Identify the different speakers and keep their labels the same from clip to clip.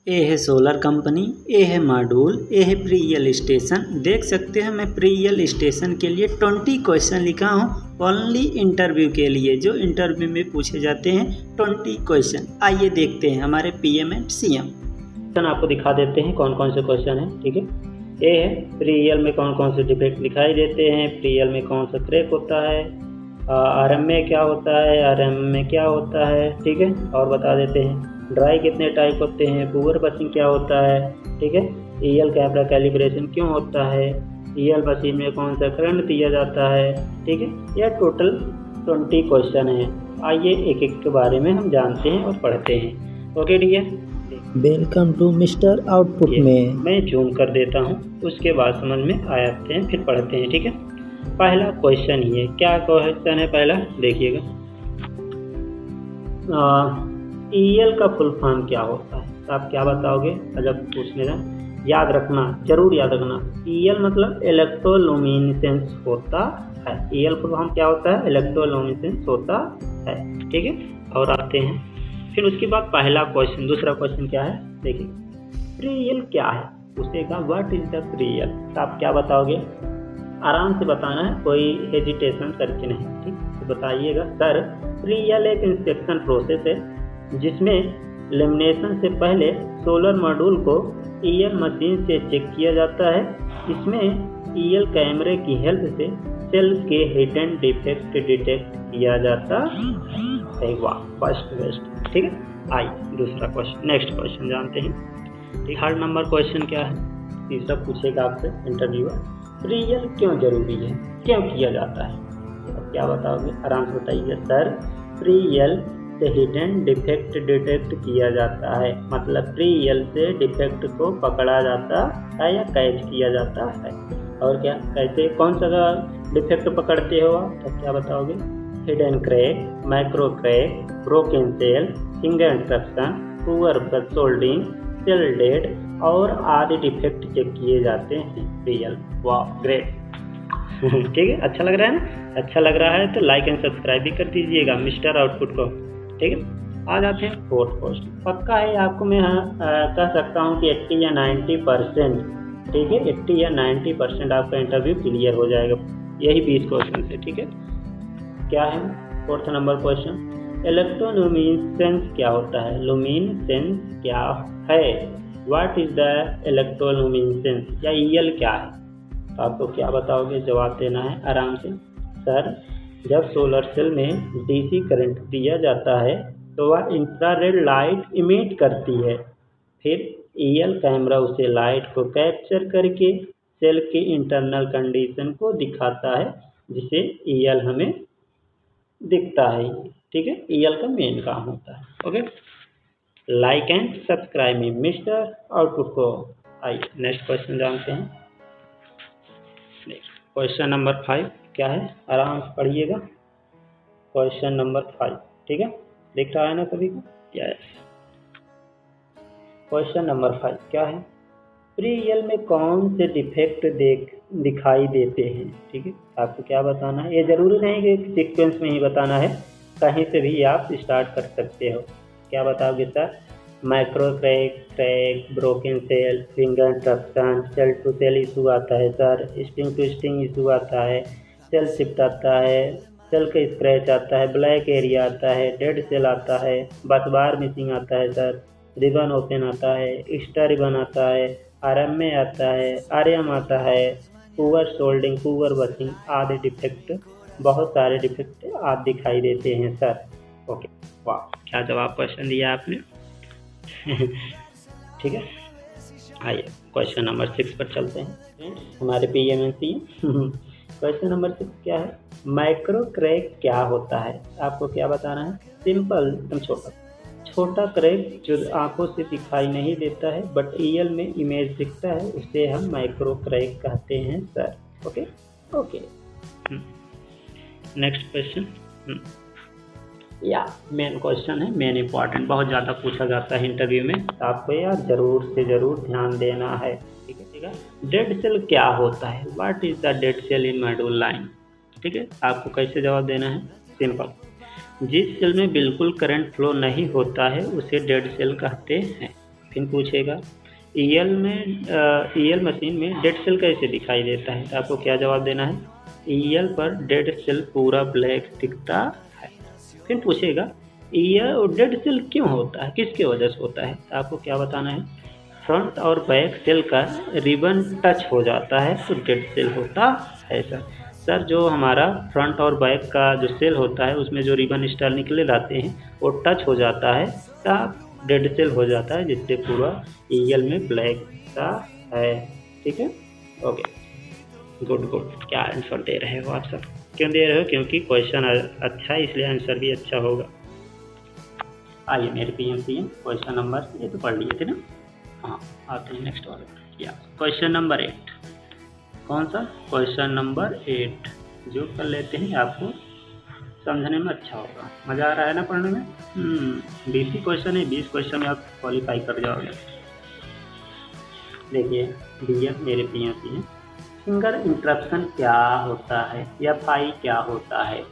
Speaker 1: ए है solar company, ए है module, ए है प्रीयल स्टेशन। देख सकते हैं मैं प्रीयल स्टेशन के लिए 20 क्वेश्चन लिखा हूँ ओनली इंटरव्यू के लिए, जो इंटरव्यू में पूछे जाते हैं 20 क्वेश्चन। आइए देखते हैं हमारे पीएम एंड सीएम। आपको दिखा देते हैं कौन कौन से क्वेश्चन हैं। ठीक है, ए है प्रीयल में कौन कौन से डिफेक्ट दिखाई देते हैं, प्रीयल में कौन सा क्रैक होता है, आरएम में क्या होता है, आरएम में क्या होता है। ठीक है, और बता देते हैं ड्राई कितने टाइप होते हैं, पुअर बसिंग क्या होता है। ठीक है, ईएल कैमरा कैलिब्रेशन क्यों होता है, ईएल मशीन में कौन सा करंट दिया जाता है। ठीक है, यह टोटल 20 क्वेश्चन है। आइए एक एक के बारे में हम जानते हैं और पढ़ते हैं। ओके ठीक है,
Speaker 2: वेलकम टू मिस्टर आउटपुट में
Speaker 1: मैं जूम कर देता हूँ, उसके बाद समझ में आ जाते हैं, फिर पढ़ते हैं। ठीक है, पहला क्वेश्चन ही है। क्या क्वेश्चन है पहला, देखिएगा। ईएल का फुल फॉर्म क्या होता है, तो आप क्या बताओगे जब पूछने जाए। याद रखना, जरूर याद रखना, ईएल मतलब इलेक्ट्रोलुमिनेसेंस होता है। ईएल फुल फॉर्म क्या होता है, इलेक्ट्रोलुमिनेसेंस होता है। ठीक है, और आते हैं फिर उसके बाद पहला क्वेश्चन। दूसरा क्वेश्चन क्या है, देखिए प्रीयल क्या है, पूछेगा व्हाट इज द प्रीयल। तो आप क्या बताओगे, आराम से बताना है, कोई हेजिटेशन करके नहीं। ठीक, तो बताइएगा सर प्रीयल एक इंस्पेक्शन प्रोसेस है जिसमें लेमिनेशन से पहले सोलर मॉड्यूल को ईएल मशीन से चेक किया जाता है। इसमें ईएल कैमरे की हेल्प से सेल के हिडन डिफेक्ट डिटेक्ट किया जाता है। वाह, फर्स्ट बेस्ट। ठीक है, आइए दूसरा क्वेश्चन, नेक्स्ट क्वेश्चन जानते हैं। थर्ड नंबर क्वेश्चन क्या है, तीसरा पूछेगा आपसे इंटरव्यूअर, प्रीयल क्यों जरूरी है, क्यों किया जाता है। अब क्या बताओगे, आराम से बताइए सर प्रीयल से हिडन डिफेक्ट डिटेक्ट किया जाता है, मतलब प्रीयल से डिफेक्ट को पकड़ा जाता है या कैच किया जाता है। और क्या, कैसे, कौन सा डिफेक्ट पकड़ते हो आप, तो क्या बताओगे, hidden crack, micro crack, broken cell, finger interruption, poor soldering, cell dead और आदि डिफेक्ट चेक किए जाते हैं प्रीयल। वाह ग्रेट। ठीक है, अच्छा लग रहा है ना, अच्छा लग रहा है तो लाइक एंड सब्सक्राइब भी कर दीजिएगा मिस्टर आउटपुट को। ठीक है, आ जाते हैं फोर्थ क्वेश्चन। पक्का है आपको मैं कह सकता हूँ कि 80 या 90%, ठीक है 80 या 90% आपका इंटरव्यू क्लियर हो जाएगा यही 20 क्वेश्चन से। ठीक है, क्या है फोर्थ नंबर क्वेश्चन, इलेक्ट्रोलुमिनेसेंस क्या होता है, लुमिनेसेंस क्या है, व्हाट इज द इलेक्ट्रोलुमिनेसेंस, या ईएल क्या है। तो आपको क्या बताओगे, जवाब देना है आराम से। सर जब सोलर सेल में डीसी करंट दिया जाता है तो वह इंफ्रारेड लाइट इमिट करती है, फिर ईएल कैमरा उसे लाइट को कैप्चर करके सेल के इंटरनल कंडीशन को दिखाता है, जिसे ईएल हमें दिखता है। ठीक है, ईएल का मेन काम होता है। Okay, like and subscribe me mister output को। आइए नेक्स्ट क्वेश्चन जानते हैं। क्वेश्चन नंबर 5 क्या है, आराम से पढ़िएगा। क्वेश्चन नंबर 5, ठीक है, दिख रहा है ना सभी को। यस, क्वेश्चन नंबर 5 क्या है, प्रीयल में कौन से डिफेक्ट दिखाई देते हैं। ठीक है, आपको क्या बताना है, ये जरूरी नहीं कि सीक्वेंस में ही बताना है, कहीं से भी आप स्टार्ट कर सकते हो। क्या बताओगे sir, micro crack, broken cell, finger interruption, cell to cell issue आता है सर, स्प्रिंग ट्विस्टिंग इशू आता है, सेल शिफ्ट आता है, सेल का स्क्रैच आता है, ब्लैक एरिया आता है, डेड सेल आता है, बस बार मिसिंग आता है सर, रिबन ओपन आता है, एक्स्ट्रा रिबन आता है, आरएम में आता है, आरएम आता है, पुअर सोल्डिंग, पुअर बसिंग आदि डिफेक्ट, बहुत सारे डिफेक्ट आप दिखाई देते हैं सर। ओके, वाह क्या जवाब क्वेश्चन दिया आपने। ठीक है, आइए क्वेश्चन नंबर 6 पर चलते हैं हमारे पीएमएनसी। क्वेश्चन नंबर 6 क्या है, माइक्रो क्रैक क्या होता है। आपको क्या बताना है, सिंपल एकदम छोटा क्रैक जो आंखों से दिखाई नहीं देता है बट ईएल में इमेज दिखता है, उसे हम माइक्रो क्रैक कहते हैं sir. Okay okay, next question, या मेन क्वेश्चन है, मेन इंपॉर्टेंट, बहुत ज़्यादा पूछा जाता है इंटरव्यू में, तो आपको यार जरूर से ज़रूर ध्यान देना है। ठीक है, ठीक है, डेड सेल क्या होता है, what is the dead cell in module line. ठीक है, आपको कैसे जवाब देना है, सिंपल, जिस सेल में बिल्कुल करंट फ्लो नहीं होता है उसे डेड सेल कहते हैं। फिर पूछेगा ईएल मशीन में डेड सेल कैसे दिखाई देता है, तो आपको क्या जवाब देना है, ईएल पर डेड सेल पूरा ब्लैक दिखता है। फिर पूछेगा ईएल डेड सेल क्यों होता है, किसके वजह से होता है, तो आपको क्या बताना है, फ्रंट और बैक सेल का रिबन टच हो जाता है तो डेड सेल होता है। सर जो हमारा फ्रंट और बैक का जो सेल होता है उसमें जो रिबन स्टार निकले रहते हैं वो टच हो जाता है तब डेड सेल हो जाता है, जिससे पूरा ईएल में ब्लैक का है। ठीक है, ओके, गुड गुड। क्या आंसर दे रहे हो आप सब, क्यों दे रहे हो, क्योंकि क्वेश्चन अच्छा है इसलिए आंसर भी अच्छा होगा। आइए मेरे पीएमसी क्वेश्चन नंबर, ये तो पढ़ लिए थे ना, हाँ आते हैं नेक्स्ट वाले। या क्वेश्चन नंबर 8, कौन सा, क्वेश्चन नंबर 8 जो कर लेते हैं, आपको समझने में अच्छा होगा। मज़ा आ रहा है ना पढ़ने में, 20 ही क्वेश्चन है, 20 क्वेश्चन में आप क्वालिफाई कर जाओगे। देखिए भैया मेरे पीएमसी हैं, फिंगर इंटरप्शन क्या होता है या फाई क्या होता है,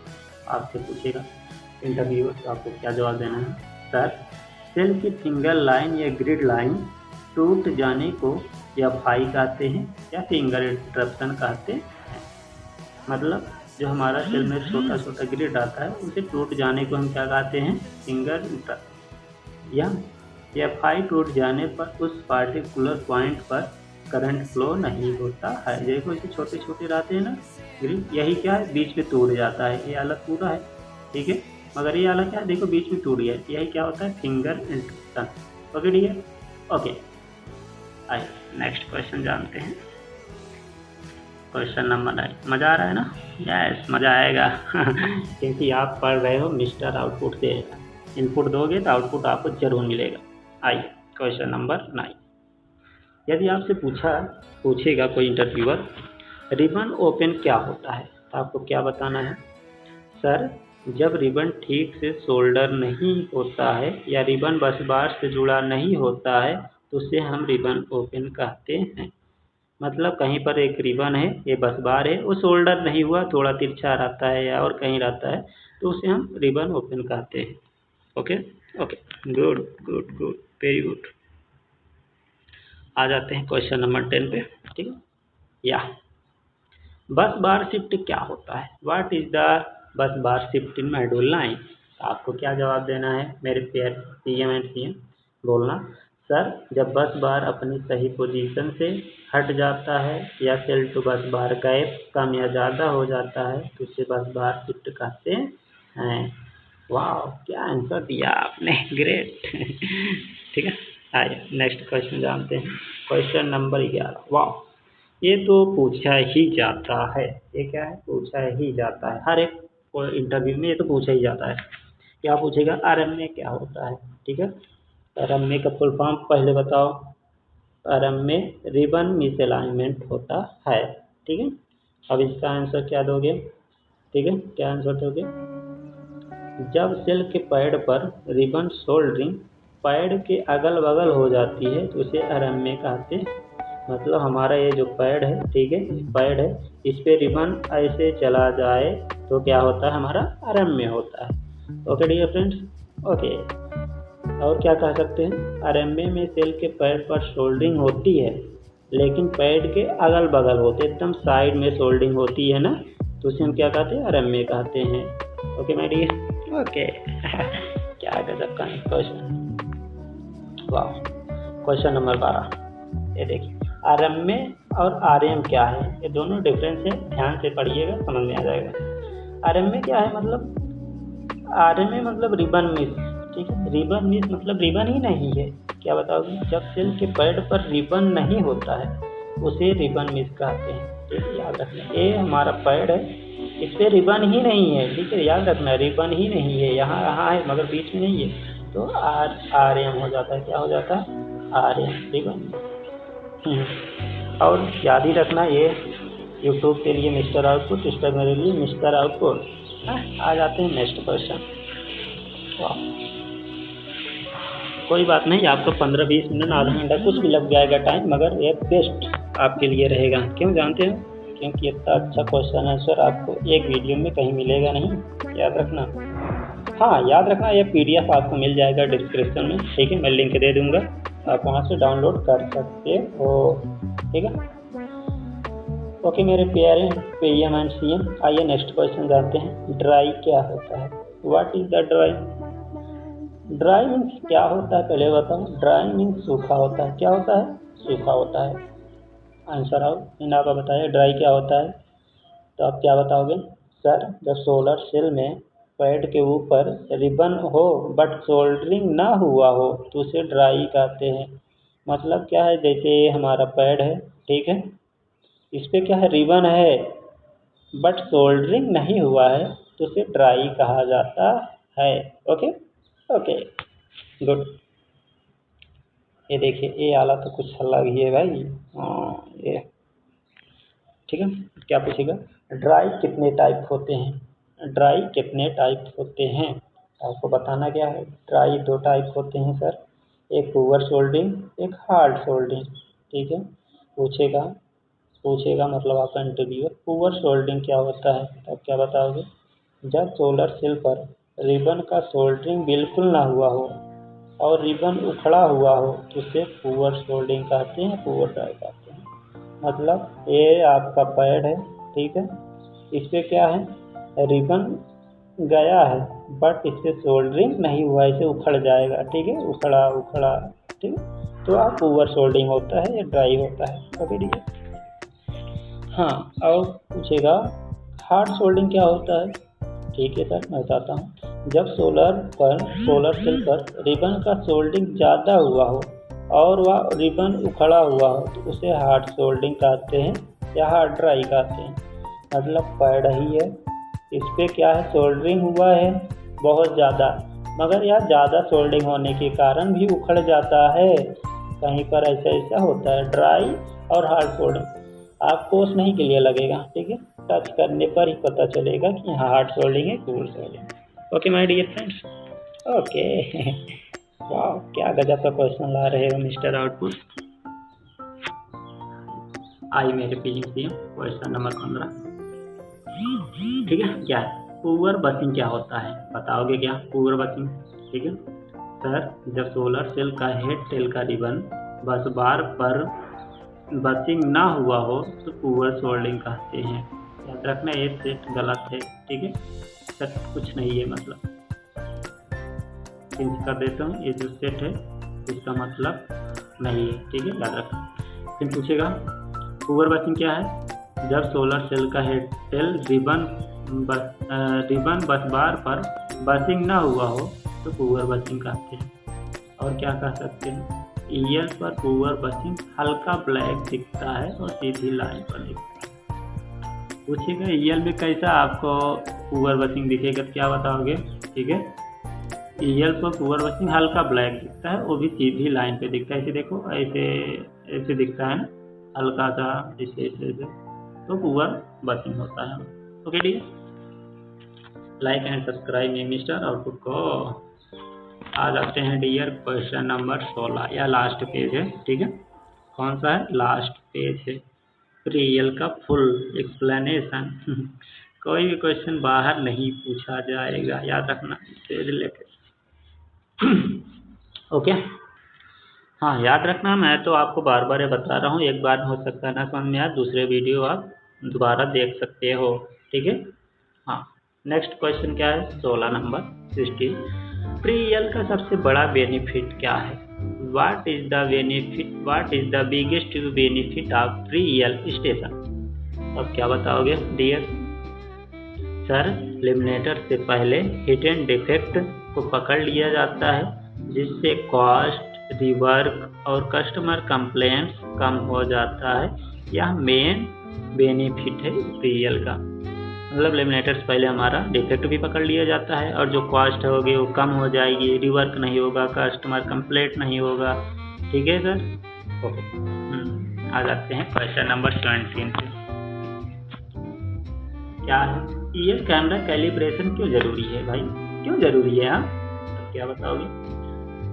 Speaker 1: आपसे पूछेगा इंटरव्यूअर, तो आपको क्या जवाब देना है, सर सेल की फिंगर लाइन या ग्रिड लाइन टूट जाने को या फाई कहते हैं या फिंगर इंटरप्शन कहते हैं। मतलब जो हमारा सेल में छोटा छोटा ग्रिड आता है उसे टूट जाने को हम क्या कहते हैं, फिंगर इंटरप्शन। या फाई टूट जाने पर उस पार्टिकुलर पॉइंट पर करंट फ्लो नहीं होता है। देखो इसे छोटे छोटे रहते हैं ना ग्रिड, यही क्या है, बीच में टूट जाता है, ये अलग पूरा है, ठीक है, मगर ये अलग क्या है, देखो बीच में टूट गया, यही क्या होता है, फिंगर इंटरप्शन। पकड़िए, ओके। आइए नेक्स्ट क्वेश्चन जानते हैं, क्वेश्चन नंबर 9। मज़ा आ रहा है ना, यस मज़ा आएगा क्योंकि आप पढ़ रहे हो मिस्टर आउटपुट से, इनपुट दोगे तो आउटपुट आपको जरूर मिलेगा। आइए क्वेश्चन नंबर 9, यदि आपसे पूछेगा कोई इंटरव्यूअर रिबन ओपन क्या होता है, तो आपको क्या बताना है, सर जब रिबन ठीक से सोल्डर नहीं होता है या रिबन बस बार से जुड़ा नहीं होता है तो उसे हम रिबन ओपन कहते हैं। मतलब कहीं पर एक रिबन है, ये बस बार है, वो सोल्डर नहीं हुआ, थोड़ा तिरछा रहता है या और कहीं रहता है, तो उसे हम रिबन ओपन कहते हैं। Okay okay, good good good, very good. आ जाते हैं क्वेश्चन नंबर 10 पे, ठीक है। या बस बार शिफ्ट क्या होता है, what is the bus bar shift in module 9, आपको क्या जवाब देना है मेरे पेयर पीएम एंड सीएम, बोलना सर जब बस बार अपनी सही पोजीशन से हट जाता है या सेल टू बस बार गैप कम या ज़्यादा हो जाता है तो उसे बस बार शिफ्ट कहते हैं। वाह क्या आंसर दिया आपने, ग्रेट ठीक है। आइए नेक्स्ट क्वेश्चन जानते हैं, क्वेश्चन नंबर 11। वाह ये तो पूछा ही जाता है, ये क्या है, पूछा ही जाता है, हर एक इंटरव्यू में ये तो पूछा ही जाता है। क्या पूछेगा, आरएमए क्या होता है, ठीक है। आरएमए का फुल फॉर्म पहले बताओ, आरएमए रिबन मिसअलाइनमेंट होता है, ठीक है। अब इसका आंसर क्या दोगे, ठीक है, क्या आंसर दोगे, जब सेल के पैड पर रिबन सोल्डरिंग पैड के अगल बगल हो जाती है तो उसे आरएमए कहते हैं। मतलब हमारा ये जो पैड है, ठीक है, पैड है, इस पे रिबन ऐसे चला जाए तो क्या होता है, हमारा आरएमए होता है। Okay dear friends, okay. और क्या कह सकते हैं, आरएमए में सेल के पैड पर सोल्डरिंग होती है लेकिन पैड के अगल बगल होते, एकदम साइड में सोल्डरिंग होती है ना, तो उसे हम क्या कहते हैं, आरएमए कहते हैं। ओके माय डियर, ओके क्या गजब का क्वेश्चन। वाह क्वेश्चन नंबर 12, ये देखिए आरएमए और आरएम क्या है, ये दोनों डिफरेंस है, ध्यान से पढ़िएगा समझ में आ जाएगा। आरएमए क्या है, मतलब आरएमए मतलब रिबन मिस, ठीक है, रिबन मिस मतलब रिबन ही नहीं है, क्या बताओगे, जब सेल के पैड पर रिबन नहीं होता है उसे रिबन मिस कहते हैं, ठीक है, याद रखना। ये हमारा पैड है, इस पर रिबन ही नहीं है, ठीक है, याद रखना रिबन ही नहीं है, यहाँ है मगर बीच में नहीं है, तो आरएम हो जाता है, क्या हो जाता है, आरएम रिबन। और याद ही रखना ये यूट्यूब के लिए मिस्टर आउटपुट, इस पर मेरे लिए मिस्टर आउटपुट। आ जाते हैं नेक्स्ट क्वेश्चन। कोई बात नहीं, आपको 15-20 मिनट आधा घंटा कुछ भी लग जाएगा टाइम, मगर ये बेस्ट आपके लिए रहेगा, क्यों जानते हो, क्योंकि इतना अच्छा क्वेश्चन आंसर आपको एक वीडियो में कहीं मिलेगा नहीं, याद रखना। हाँ याद रखना, ये PDF आपको मिल जाएगा डिस्क्रिप्शन में, ठीक है, मैं लिंक दे दूँगा, आप वहाँ से डाउनलोड कर सकते हो। ठीक है, ओके मेरे प्यारे PM एंड CM, आइए नेक्स्ट क्वेश्चन जानते हैं। ड्राई क्या होता है? What is the dry? Dry means क्या होता है पहले बताओ। ड्राई मीन्स सूखा होता है। क्या होता है? सूखा होता है। आंसर आओ, इन आप बताइए ड्राई क्या होता है। तो आप क्या बताओगे? सर, जब सोलर सेल में पैड के ऊपर रिबन हो बट सोल्डरिंग ना हुआ हो तो उसे ड्राई कहते हैं। मतलब क्या है, जैसे हमारा पैड है, ठीक है, इस पे क्या है, रिबन है बट सोल्डरिंग नहीं हुआ है तो उसे ड्राई कहा जाता है। Okay okay, good. ये देखिए, ये आला तो कुछ अलग ही है भाई। ये ठीक है, क्या पूछेगा? ड्राई कितने टाइप होते हैं? ड्राई कितने टाइप होते हैं आपको बताना क्या है। ड्राई 2 टाइप होते हैं सर, एक पुअर सोल्डिंग, एक हार्ड सोल्डिंग। ठीक है, पूछेगा पूछेगा मतलब आपका इंटरव्यूअर पुअर सोल्डिंग क्या होता है, तब क्या बताओगे? जब सोलर सेल पर रिबन का सोल्डरिंग बिल्कुल ना हुआ हो और रिबन उखड़ा हुआ हो तो उसे पुअर सोल्डिंग कहते हैं, पुअर ड्राई कहते हैं। मतलब ये आपका पैड है, ठीक है, इस पे क्या है, रिबन गया है बट इससे सोल्डरिंग नहीं हुआ, इसे उखड़ जाएगा। ठीक है, उखड़ा उखड़ा, ठीक है, तो आप पुअर सोल्डरिंग होता है या ड्राई होता है। ओके, ठीक है। हाँ, और पूछेगा हार्ड सोल्डरिंग क्या होता है। ठीक है सर, मैं बताता हूँ। जब सोलर सेल पर रिबन का सोल्डरिंग ज़्यादा हुआ हो और वह रिबन उखड़ा हुआ हो तो उसे हार्ड सोल्डरिंग कहते हैं या हार्ड ड्राई कहते हैं। मतलब पैड ही है, इस पे क्या है, सोल्डरिंग हुआ है बहुत ज़्यादा, मगर यह ज़्यादा सोल्डरिंग होने के कारण भी उखड़ जाता है। कहीं पर ऐसा ऐसा होता है। ड्राई और हार्ड सोल्डरिंग आपको उस नहीं क्लियर लगेगा, ठीक है, टच करने पर ही पता चलेगा कि यहाँ हार्ड सोल्डरिंग है, cool soldering. Okay my dear friends, okay. वाह, क्या गजब का क्वेश्चन ला रहे हो मिस्टर आउटपुट। आई मेरे PGCM क्वेश्चन नंबर 15। ठीक है, क्या है पुअर बसिंग क्या होता है, बताओगे क्या पुअर बसिंग? ठीक है सर, जब सोलर सेल का हेड टेल का रिबन बस बार पर बसिंग ना हुआ हो तो पुअर सोल्डरिंग कहते हैं। याद रखना ये सेट गलत है, ठीक है, सेट कुछ नहीं है, मतलब चेंज कर देता हूँ। ये जो सेट है इसका मतलब नहीं है, ठीक है, याद रखना। फिर पूछेगा पुअर बसिंग क्या है? जब सोलर सेल का हेड टेल रिबन बस बार पर बसिंग ना हुआ हो तो पुअर बसिंग कहते हैं। और क्या कह सकते हैं, EL पर पुअर बसिंग हल्का ब्लैक दिखता है और सीधी लाइन पर दिखता है। पूछेगा EL में कैसा आपको पुअर बसिंग दिखेगा, क्या बताओगे? ठीक है, EL पर पुअर बसिंग हल्का ब्लैक दिखता है, वो भी सीधी लाइन पे दिखता है। ऐसे देखो, ऐसे ऐसे दिखता है ना, हल्का सा ऐसे ऐसे, तो पुअर बसिंग होता है। ओके, ठीक है, like and subscribe me mister output को। आ जाते हैं डियर क्वेश्चन नंबर 16, या लास्ट पेज है, ठीक है, कौन सा है, लास्ट पेज है। रियल का फुल एक्सप्लेनेशन। कोई भी क्वेश्चन बाहर नहीं पूछा जाएगा, याद रखना इससे रिलेटेड। ओके, हाँ याद रखना, मैं तो आपको बार बार ये बता रहा हूँ, एक बार हो सकता है ना समझ में आए, दूसरे वीडियो आप दोबारा देख सकते हो, ठीक है। हाँ, नेक्स्ट क्वेश्चन क्या है, 16 नंबर 16। प्री-EL का सबसे बड़ा बेनिफिट क्या है? What is the biggest benefit of प्री-EL स्टेशन? अब क्या बताओगे डियर? सर, लेमिनेटर से पहले हिडन डिफेक्ट को पकड़ लिया जाता है, जिससे कॉस्ट, रिवर्क और कस्टमर कंप्लेंट्स कम हो जाता है। यह मेन बेनिफिट है प्री-EL का। मतलब लेमिनेटर से पहले हमारा डिफेक्ट भी पकड़ लिया जाता है और जो कॉस्ट होगी वो कम हो जाएगी, रिवर्क नहीं होगा, कस्टमर कंप्लेंट नहीं होगा, ठीक है सर। ओके, आ जाते हैं क्वेश्चन नंबर 17 पे। क्या है, EL कैमरा कैलिब्रेशन क्यों जरूरी है भाई, क्यों जरूरी है? हाँ, तो क्या बताओगे?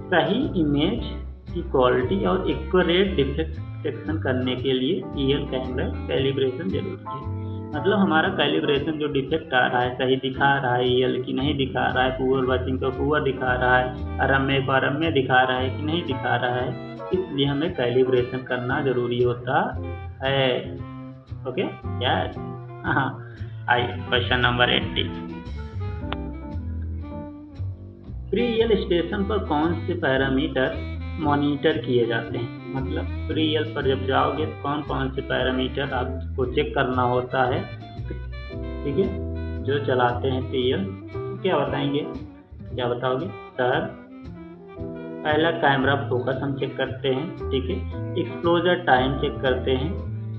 Speaker 1: सही इमेज की क्वालिटी और एक्यूरेट डिफेक्ट डिटेक्शन करने के लिए EL कैमरा कैलिब्रेशन जरूरी है। मतलब हमारा कैलिब्रेशन जो डिफेक्ट आ रहा है, सही दिखा रहा है EL की नहीं दिखा रहा है, पुअर बसिंग को पुअर दिखा रहा है, अरम्य को अरम्य दिखा रहा है कि नहीं दिखा रहा है, इसलिए हमें कैलिब्रेशन करना जरूरी होता है। Okay yes. हाँ आइए question number 80। Free EL station पर कौन से पैरामीटर मॉनिटर किए जाते हैं? मतलब फ्री ईएल पर जब जाओगे तो कौन कौन से पैरामीटर आपको चेक करना होता है, ठीक है, जो चलाते हैं ईएल। क्या बताएंगे, क्या बताओगे सर? पहला कैमरा फोकस हम चेक करते हैं, ठीक है। एक्सपोजर टाइम चेक करते हैं,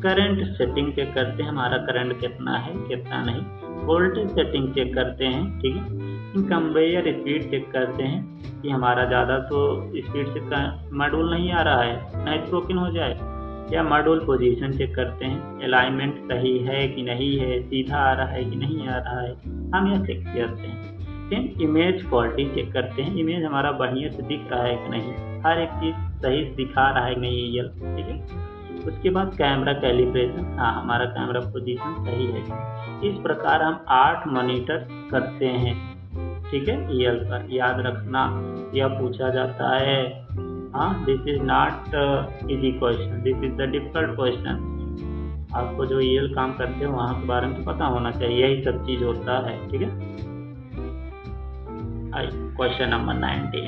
Speaker 1: करंट सेटिंग चेक करते हैं, हमारा करंट कितना है कितना नहीं, वोल्टेज सेटिंग चेक करते हैं, ठीक है। कन्वेयर स्पीड चेक करते हैं कि हमारा ज़्यादा तो स्पीड से मॉड्यूल नहीं आ रहा है, नहीं ब्रोकन हो जाए, या मॉड्यूल पोजीशन चेक करते हैं, अलाइनमेंट सही है कि नहीं है, सीधा आ रहा है कि नहीं आ रहा है, हम यह चेक करते हैं। फिर इमेज क्वालिटी चेक करते हैं, इमेज हमारा बढ़िया से दिख रहा है कि नहीं, हर एक चीज़ सही से दिखा रहा है कि नहीं ईएल, ठीक है। उसके बाद कैमरा कैलिब्रेशन, हाँ हमारा कैमरा पोजीशन सही है। इस प्रकार हम 8 मॉनिटर करते हैं, ठीक है, ईएल पर। याद रखना यह पूछा जाता है। हाँ this is not easy question, this is the difficult question. आपको जो ईएल काम करते हो वहाँ के बारे में तो पता होना चाहिए, यही सब चीज़ होता है, ठीक है। Question number 90।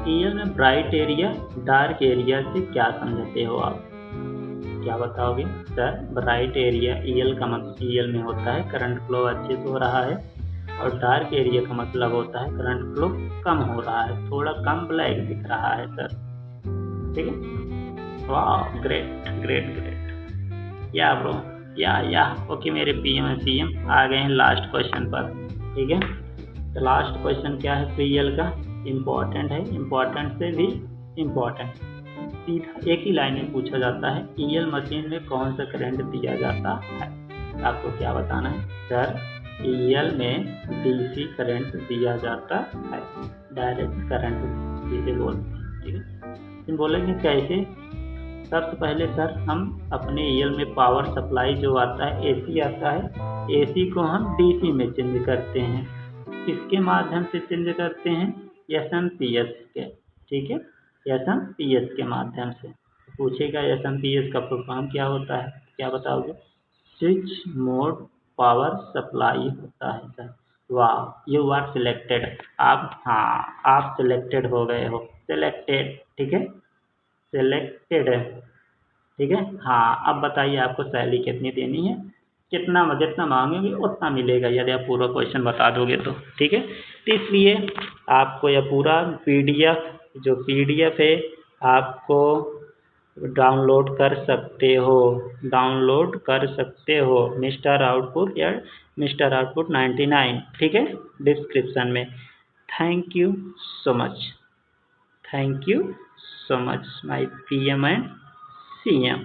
Speaker 1: ईएल में ब्राइट एरिया डार्क एरिया से क्या समझते हो आप? क्या बताओगे सर? ब्राइट एरिया ईएल का मतलब ईएल में होता है करंट फ्लो अच्छे से हो रहा है, और डार्क एरिया का मतलब होता है करंट फ्लो कम हो रहा है, थोड़ा कम ब्लैक दिख रहा है सर, ठीक है। वाह ग्रेट ग्रेट ग्रेट, या ब्रो या ओके मेरे पीएम और सीएम आ गए हैं लास्ट क्वेश्चन पर, ठीक है। तो लास्ट क्वेश्चन क्या है ईएल का? इम्पोर्टेंट है, इम्पोर्टेंट से भी इम्पोर्टेंट, सीधा एक ही लाइन में पूछा जाता है, ईएल मशीन में कौन सा करंट दिया जाता है? आपको क्या बताना है सर? ईएल में डीसी करंट दिया जाता है, डायरेक्ट करंट जिसे बोलते हैं, ठीक है। फिर बोलेंगे कैसे? सबसे पहले सर हम अपने ईएल में पावर सप्लाई जो आता है एसी आता है, एसी को हम डीसी में चेंज करते हैं। किसके माध्यम से चेंज करते हैं? एसएमपीएस के, ठीक है, एसएमपीएस के माध्यम से। पूछेगा एसएमपीएस का फुल फॉर्म क्या होता है, क्या बताओगे? स्विच मोड पावर सप्लाई होता है सर। वाह यू आर सिलेक्टेड, आप हाँ आप सिलेक्टेड हो गए हो, सिलेक्टेड, ठीक है, सिलेक्टेड है, ठीक है। हाँ अब बताइए आपको सैलरी कितनी देनी है, कितना जितना मांगेंगे उतना मिलेगा यदि आप पूरा क्वेश्चन बता दोगे तो, ठीक है। तो इसलिए आपको यह पूरा पीडीएफ जो पीडीएफ है आपको डाउनलोड कर सकते हो, डाउनलोड कर सकते हो मिस्टर आउटपुट या मिस्टर आउटपुट 99, ठीक है, डिस्क्रिप्शन में। Thank you so much, thank you so much my PM and CM.